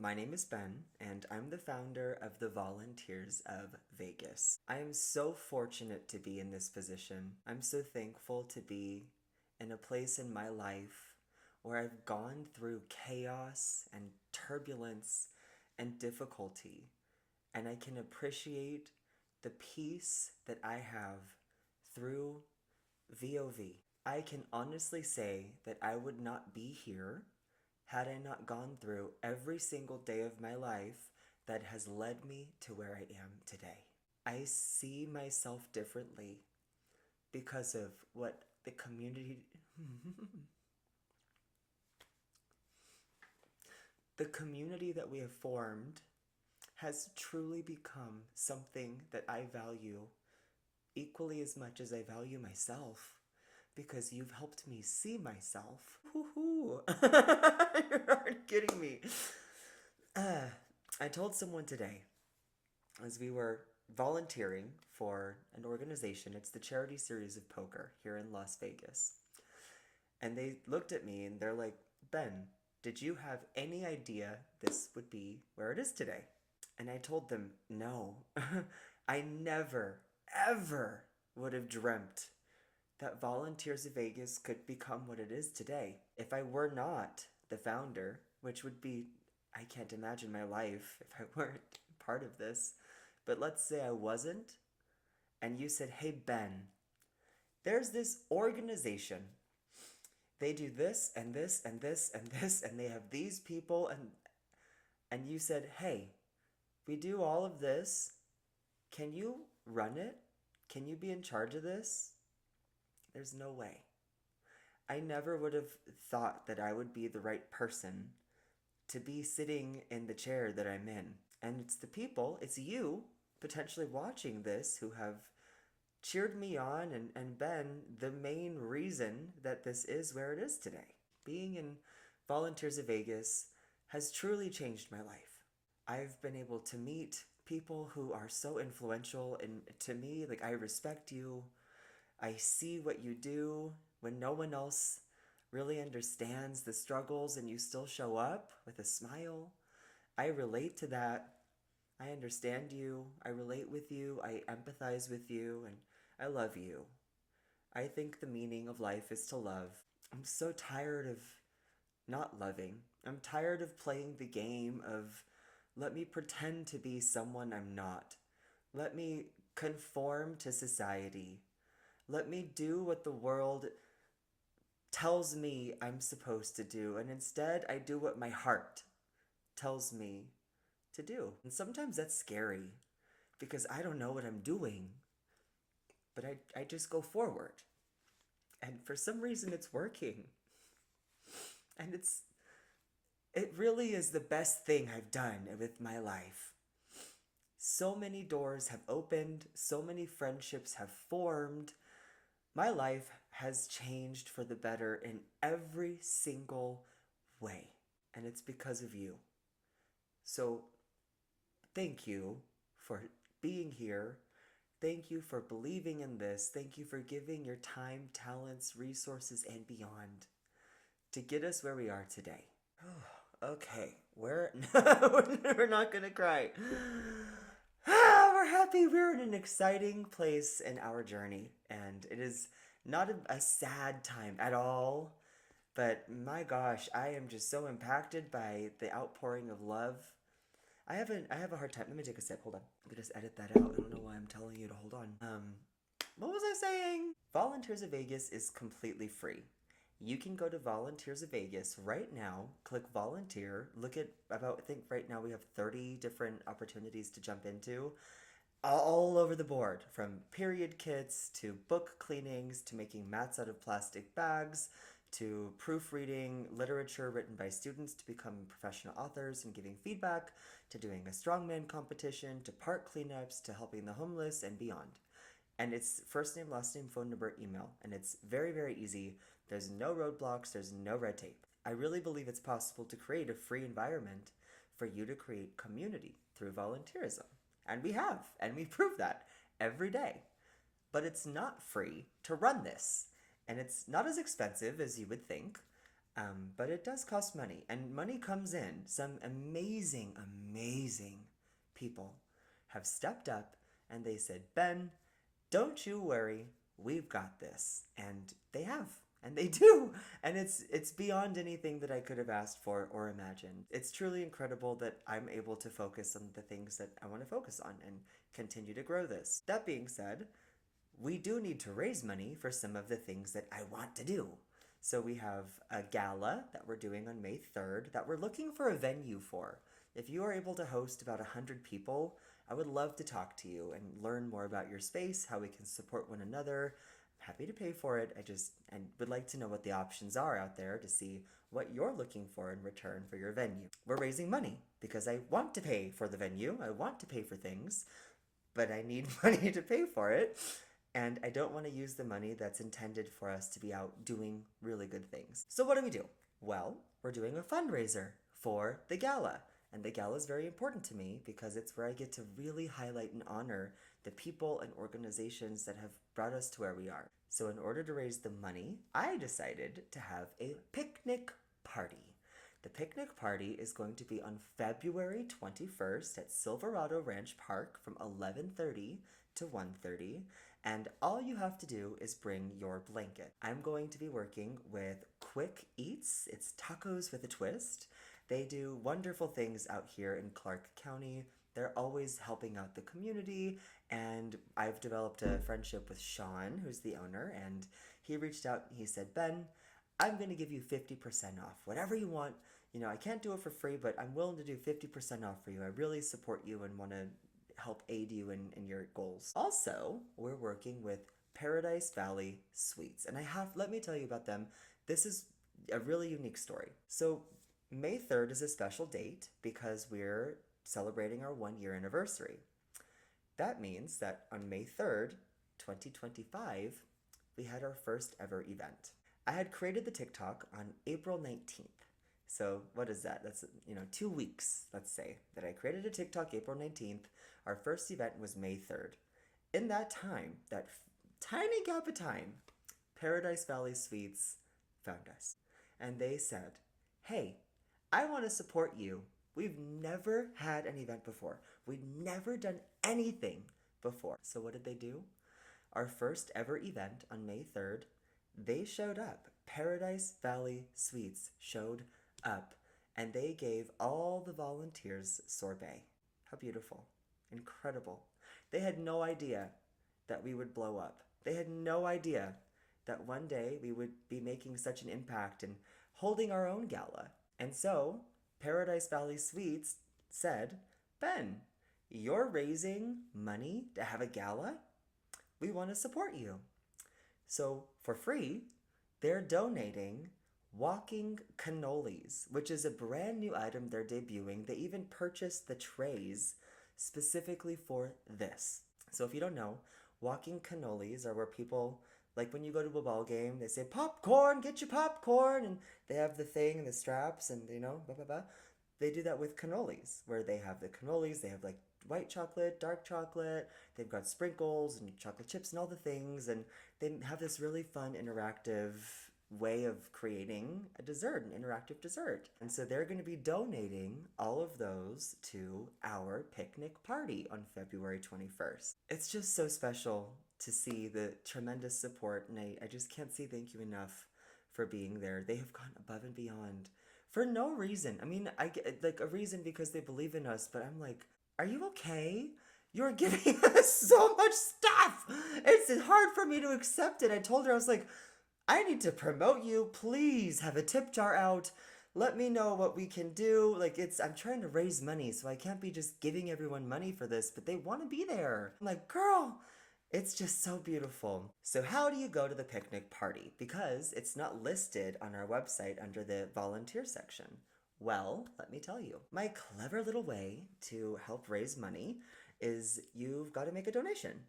My name is Ben, and I'm the founder of the Volunteers of Vegas. I am so fortunate to be in this position. I'm so thankful to be in a place in my life where I've gone through chaos and turbulence and difficulty, and I can appreciate the peace that I have through VOV. I can honestly say that I would not be here had I not gone through every single day of my life that has led me to where I am today. I see myself differently because of what the community the community that we have formed has truly become something that I value equally as much as I value myself, because you've helped me see myself. Woohoo! You're already kidding me. I told someone today, as we were volunteering for an organization, it's the Charity Series of Poker here in Las Vegas. And they looked at me and they're like, Ben, did you have any idea this would be where it is today? And I told them, no. I never, ever would have dreamt that Volunteers of Vegas could become what it is today. If I were not the founder, which would be, I can't imagine my life if I weren't part of this, but let's say I wasn't, and you said, hey Ben, there's this organization. They do this and this and this and this, and they have these people, and you said, hey, we do all of this. Can you run it? Can you be in charge of this? There's no way. I never would have thought that I would be the right person to be sitting in the chair that I'm in. And it's the people, it's you potentially watching this who have cheered me on and been the main reason that this is where it is today. Being in Volunteers of Vegas has truly changed my life. I've been able to meet people who are so influential, and to me, like, I respect you. I see what you do when no one else really understands the struggles and you still show up with a smile. I relate to that. I understand you. I relate with you. I empathize with you, and I love you. I think the meaning of life is to love. I'm so tired of not loving. I'm tired of playing the game of let me pretend to be someone I'm not. Let me conform to society. Let me do what the world tells me I'm supposed to do, and instead I do what my heart tells me to do. And sometimes that's scary because I don't know what I'm doing, but I just go forward. And for some reason it's working. And it really is the best thing I've done with my life. So many doors have opened, so many friendships have formed. My life has changed for the better in every single way, and it's because of you. So, thank you for being here. Thank you for believing in this. Thank you for giving your time, talents, resources, and beyond to get us where we are today. Okay, we're not gonna cry. We're happy. We're in an exciting place in our journey, and it is not a sad time at all. But my gosh, I am just so impacted by the outpouring of love. I have a hard time. Let me take a sip. Hold on. I could just edit that out. I don't know why I'm telling you to hold on. What was I saying? Volunteers of Vegas is completely free. You can go to Volunteers of Vegas right now, click volunteer, look at about, I think right now we have 30 different opportunities to jump into, all over the board, from period kits to book cleanings to making mats out of plastic bags to proofreading literature written by students to become professional authors and giving feedback, to doing a strongman competition, to park cleanups, to helping the homeless and beyond. And it's first name, last name, phone number, email. And it's very, very easy. There's no roadblocks. There's no red tape. I really believe it's possible to create a free environment for you to create community through volunteerism. And we have. And we prove that every day. But it's not free to run this. And it's not as expensive as you would think. But it does cost money, and money comes in. Some amazing, amazing people have stepped up and they said, Ben, don't you worry, we've got this. And they have. And they do. And it's beyond anything that I could have asked for or imagined. It's truly incredible that I'm able to focus on the things that I want to focus on and continue to grow this. That being said, we do need to raise money for some of the things that I want to do. So we have a gala that we're doing on May 3rd that we're looking for a venue for. If you are able to host about 100 people, I would love to talk to you and learn more about your space, how we can support one another. I'm happy to pay for it. I would like to know what the options are out there to see what you're looking for in return for your venue. We're raising money because I want to pay for the venue. I want to pay for things, but I need money to pay for it. And I don't want to use the money that's intended for us to be out doing really good things. So what do? Well, we're doing a fundraiser for the gala. And the gala is very important to me because it's where I get to really highlight and honor the people and organizations that have brought us to where we are. So in order to raise the money, I decided to have a picnic party. The picnic party is going to be on February 21st at Silverado Ranch Park from 11:30 to 1:30. And all you have to do is bring your blanket. I'm going to be working with Quick Eats. It's tacos with a twist. They do wonderful things out here in Clark County. They're always helping out the community, and I've developed a friendship with Sean, who's the owner, and he reached out and he said, Ben, I'm going to give you 50% off. Whatever you want. You know, I can't do it for free, but I'm willing to do 50% off for you. I really support you and want to help aid you in your goals. Also, we're working with Paradise Valley Sweets, and let me tell you about them. This is a really unique story. So May 3rd is a special date because we're celebrating our 1-year anniversary. That means that on May 3rd, 2025, we had our first ever event. I had created the TikTok on April 19th. So what is that? That's, 2 weeks, let's say, that I created a TikTok April 19th. Our first event was May 3rd. In that time, that tiny gap of time, Paradise Valley Sweets found us. And they said, hey, I want to support you. We've never had an event before. We've never done anything before. So what did they do? Our first ever event on May 3rd, they showed up. Paradise Valley Sweets showed up, and they gave all the volunteers sorbet. How beautiful. Incredible. They had no idea that we would blow up. They had no idea that one day we would be making such an impact and holding our own gala. And so, Paradise Valley Sweets said, Ben, you're raising money to have a gala? We want to support you. So, for free, they're donating walking cannolis, which is a brand new item they're debuting. They even purchased the trays specifically for this. So if you don't know, walking cannolis are where people, like when you go to a ball game, they say, popcorn, get your popcorn, and they have the thing and the straps and, blah, blah, blah. They do that with cannolis, where they have the cannolis, they have like white chocolate, dark chocolate, they've got sprinkles and chocolate chips and all the things, and they have this really fun, interactive way of creating a dessert, an interactive dessert. And so they're going to be donating all of those to our picnic party on February 21st. It's just so special to see the tremendous support, and I just can't say thank you enough for being there. They have gone above and beyond for no reason. I mean, I get like a reason because they believe in us, but I'm like, are you okay? You're giving us so much stuff. It's hard for me to accept it. I told her, I was like, I need to promote you. Please have a tip jar out. Let me know what we can do. I'm trying to raise money, so I can't be just giving everyone money for this, but they want to be there. I'm like, girl, it's just so beautiful. So how do you go to the picnic party? Because it's not listed on our website under the volunteer section. Well, let me tell you. My clever little way to help raise money is you've got to make a donation.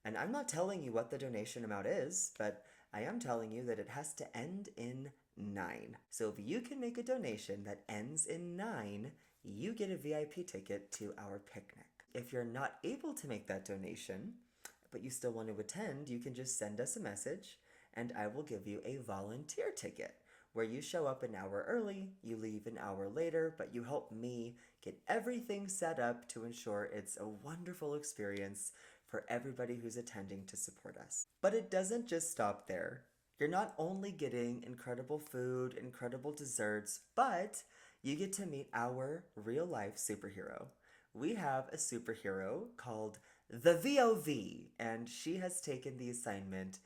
And I'm not telling you what the donation amount is, but I am telling you that it has to end in 9. So if you can make a donation that ends in 9, you get a VIP ticket to our picnic. If you're not able to make that donation, but you still want to attend, you can just send us a message and I will give you a volunteer ticket, where you show up an hour early, you leave an hour later, but you help me get everything set up to ensure it's a wonderful experience for everybody who's attending to support us. But it doesn't just stop there. You're not only getting incredible food, incredible desserts, but you get to meet our real life superhero. We have a superhero called the VOV, and she has taken the assignment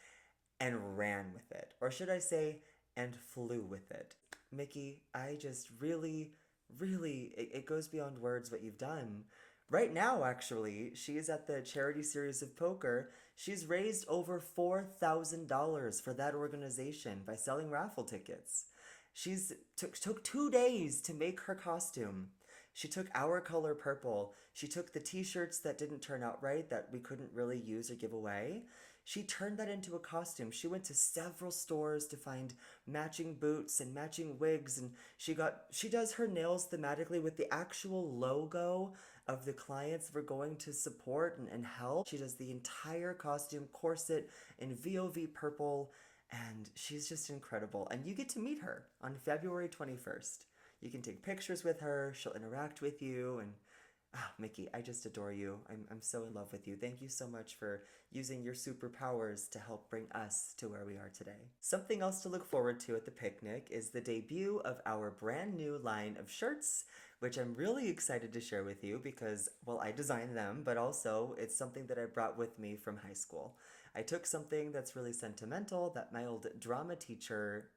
and ran with it. Or should I say, and flew with it. Mickey, I just really, it goes beyond words what you've done. Right now, actually, she is at the charity series of poker. She's raised over $4,000 for that organization by selling raffle tickets. She's took 2 days to make her costume. She took our color purple. She took the t-shirts that didn't turn out right, that we couldn't really use or give away. She turned that into a costume. She went to several stores to find matching boots and matching wigs, and she does her nails thematically with the actual logo of the clients we're going to support and help. She does the entire costume corset in VOV purple, and she's just incredible. And you get to meet her on February 21st. You can take pictures with her, she'll interact with you, and Mickey, I just adore you. I'm so in love with you. Thank you so much for using your superpowers to help bring us to where we are today. Something else to look forward to at the picnic is the debut of our brand new line of shirts, which I'm really excited to share with you because, well, I designed them, but also it's something that I brought with me from high school. I took something that's really sentimental that my old drama teacher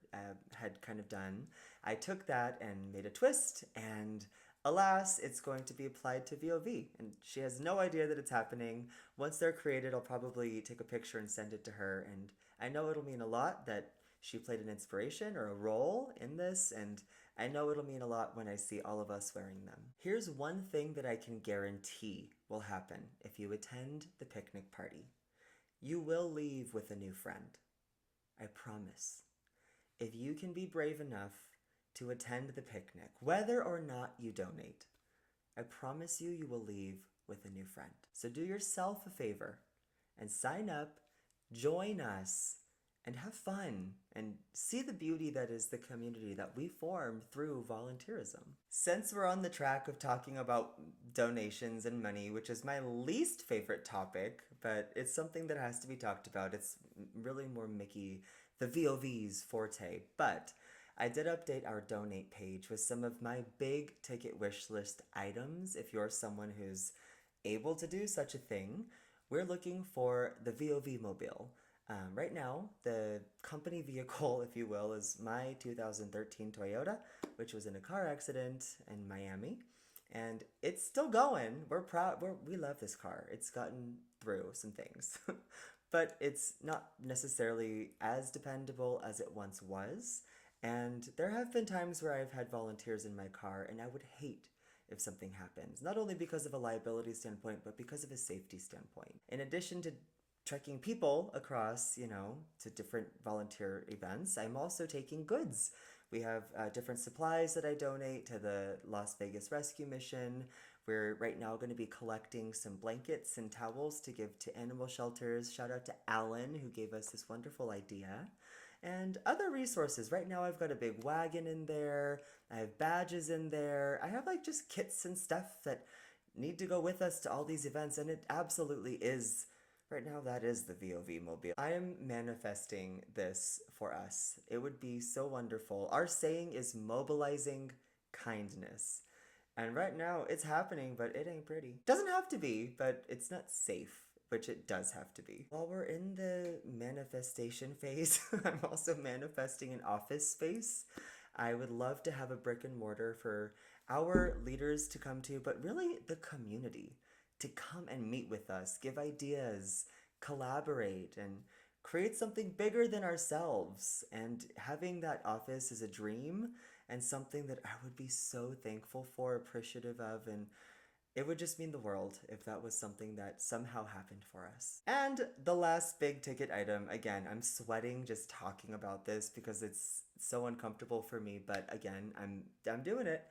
had kind of done. I took that and made a twist, and alas, it's going to be applied to VOV, and she has no idea that it's happening. Once they're created, I'll probably take a picture and send it to her, and I know it'll mean a lot that she played an inspiration or a role in this, and I know it'll mean a lot when I see all of us wearing them. Here's one thing that I can guarantee will happen if you attend the picnic party. You will leave with a new friend. I promise. If you can be brave enough to attend the picnic, whether or not you donate, I promise you, you will leave with a new friend. So do yourself a favor and sign up, join us, and have fun and see the beauty that is the community that we form through volunteerism. Since we're on the track of talking about donations and money, which is my least favorite topic, but it's something that has to be talked about. It's really more Mickey, the VOV's forte, but I did update our donate page with some of my big ticket wish list items. If you're someone who's able to do such a thing, we're looking for the VOV mobile. Right now, the company vehicle, if you will, is my 2013 Toyota, which was in a car accident in Miami. And it's still going. We're proud. We love this car. It's gotten through some things. But it's not necessarily as dependable as it once was. And there have been times where I've had volunteers in my car, and I would hate if something happens. Not only because of a liability standpoint, but because of a safety standpoint. In addition to trekking people across, to different volunteer events, I'm also taking goods. We have different supplies that I donate to the Las Vegas Rescue Mission. We're right now going to be collecting some blankets and towels to give to animal shelters. Shout out to Alan, who gave us this wonderful idea. And other resources. Right now I've got a big wagon in there. I have badges in there. I have just kits and stuff that need to go with us to all these events. And it absolutely is, right now that is the VOV mobile. I am manifesting this for us. It would be so wonderful. Our saying is mobilizing kindness. And right now it's happening, but it ain't pretty. Doesn't have to be, but it's not safe, which it does have to be. While we're in the manifestation phase, I'm also manifesting an office space. I would love to have a brick and mortar for our leaders to come to, but really the community to come and meet with us, give ideas, collaborate, and create something bigger than ourselves. And having that office is a dream and something that I would be so thankful for, appreciative of, and it would just mean the world if that was something that somehow happened for us. And the last big ticket item, again, I'm sweating just talking about this because it's so uncomfortable for me, but again, I'm doing it.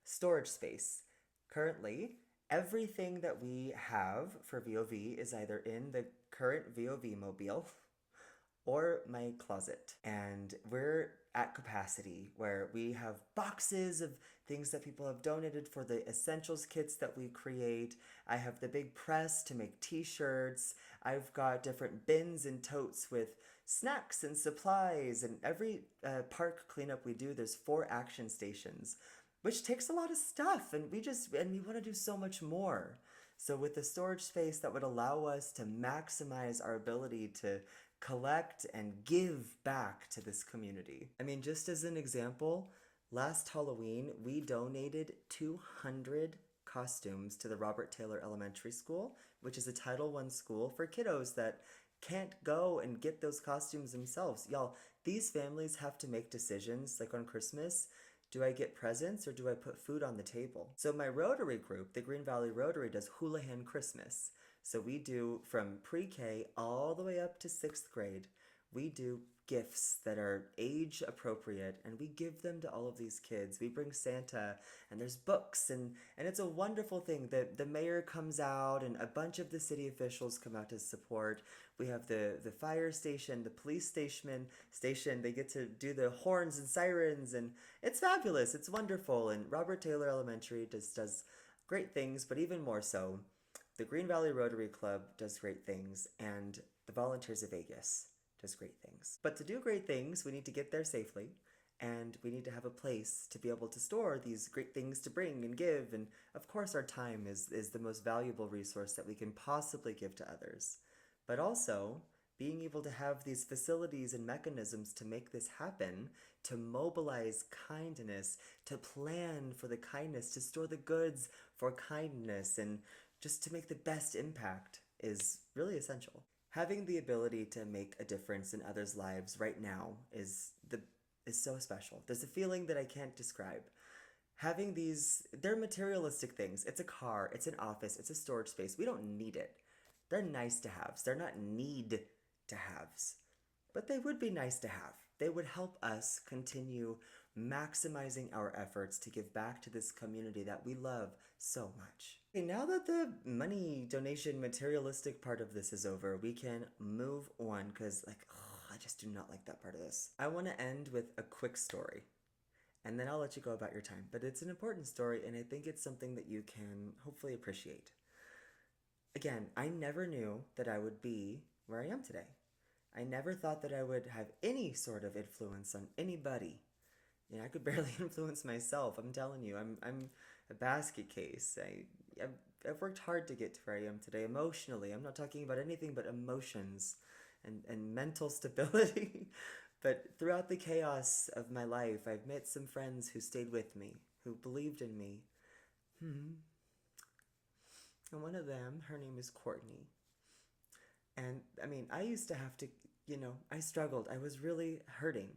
Storage space. Currently, everything that we have for VOV is either in the current VOV mobile or my closet. And we're at capacity where we have boxes of things that people have donated for the essentials kits that we create. I have the big press to make t-shirts. I've got different bins and totes with snacks and supplies. And every park cleanup we do, there's 4 action stations, which takes a lot of stuff. And we want to do so much more. So with the storage space that would allow us to maximize our ability to collect and give back to this community. I mean, just as an example, last Halloween, we donated 200 costumes to the Robert Taylor Elementary School, which is a Title I school for kiddos that can't go and get those costumes themselves. Y'all, these families have to make decisions, like on Christmas. Do I get presents or do I put food on the table? So my Rotary group, the Green Valley Rotary, does Houlihan Christmas. So we do from pre-K all the way up to 6th grade. We do gifts that are age appropriate and we give them to all of these kids. We bring Santa and there's books and it's a wonderful thing. The mayor comes out and a bunch of the city officials come out to support. We have the fire station, the police station. They get to do the horns and sirens and it's fabulous. It's wonderful. And Robert Taylor Elementary just does great things, but even more so, the Green Valley Rotary Club does great things, and the Volunteers of Vegas does great things. But to do great things, we need to get there safely, and we need to have a place to be able to store these great things to bring and give, and of course our time is the most valuable resource that we can possibly give to others. But also, being able to have these facilities and mechanisms to make this happen, to mobilize kindness, to plan for the kindness, to store the goods for kindness, and just to make the best impact is really essential. Having the ability to make a difference in others' lives right now is so special. There's a feeling that I can't describe. Having these, they're materialistic things. It's a car, it's an office, it's a storage space. We don't need it. They're nice to haves. They're not need to haves. But they would be nice to have. They would help us continue maximizing our efforts to give back to this community that we love so much. Okay, now that the money donation materialistic part of this is over, we can move on because I just do not like that part of this. I want to end with a quick story and then I'll let you go about your time. But it's an important story and I think it's something that you can hopefully appreciate. Again, I never knew that I would be where I am today. I never thought that I would have any sort of influence on anybody. You know, I could barely influence myself. I'm telling you, I'm a basket case. I've worked hard to get to where I am today emotionally. I'm not talking about anything but emotions and mental stability. But throughout the chaos of my life, I've met some friends who stayed with me, who believed in me. And one of them, her name is Courtney. And I mean, I used to have to, I struggled. I was really hurting.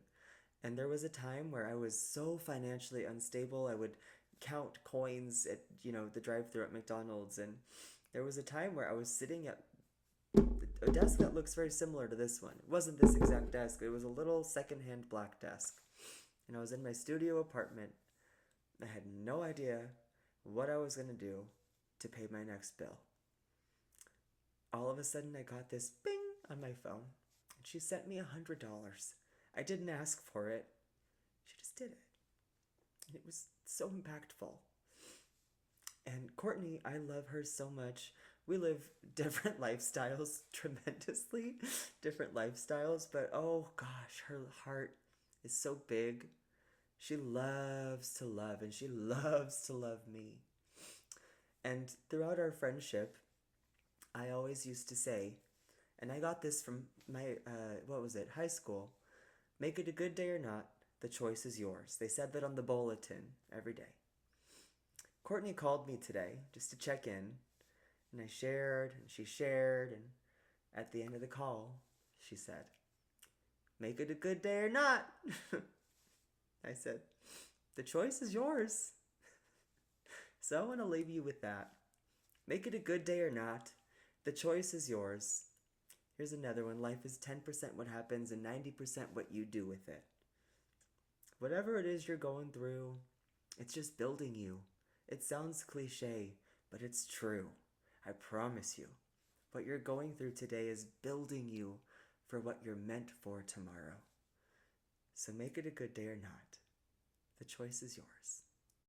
And there was a time where I was so financially unstable, I would count coins at, the drive-thru at McDonald's. And there was a time where I was sitting at a desk that looks very similar to this one. It wasn't this exact desk. It was a little secondhand black desk. And I was in my studio apartment. I had no idea what I was going to do to pay my next bill. All of a sudden, I got this bing on my phone. And she sent me $100. I didn't ask for it. She just did it. And it was so impactful. And Courtney, I love her so much. We live different lifestyles, tremendously different lifestyles. But oh gosh, her heart is so big. She loves to love and she loves to love me. And throughout our friendship, I always used to say, and I got this from my, high school, make it a good day or not, the choice is yours. They said that on the bulletin every day. Courtney called me today just to check in, and I shared, and she shared, and at the end of the call, she said, make it a good day or not. I said, the choice is yours. So I want to leave you with that. Make it a good day or not. The choice is yours. Here's another one. Life is 10% what happens and 90% what you do with it. Whatever it is you're going through, it's just building you. It sounds cliche, but it's true. I promise you. What you're going through today is building you for what you're meant for tomorrow. So make it a good day or not. The choice is yours.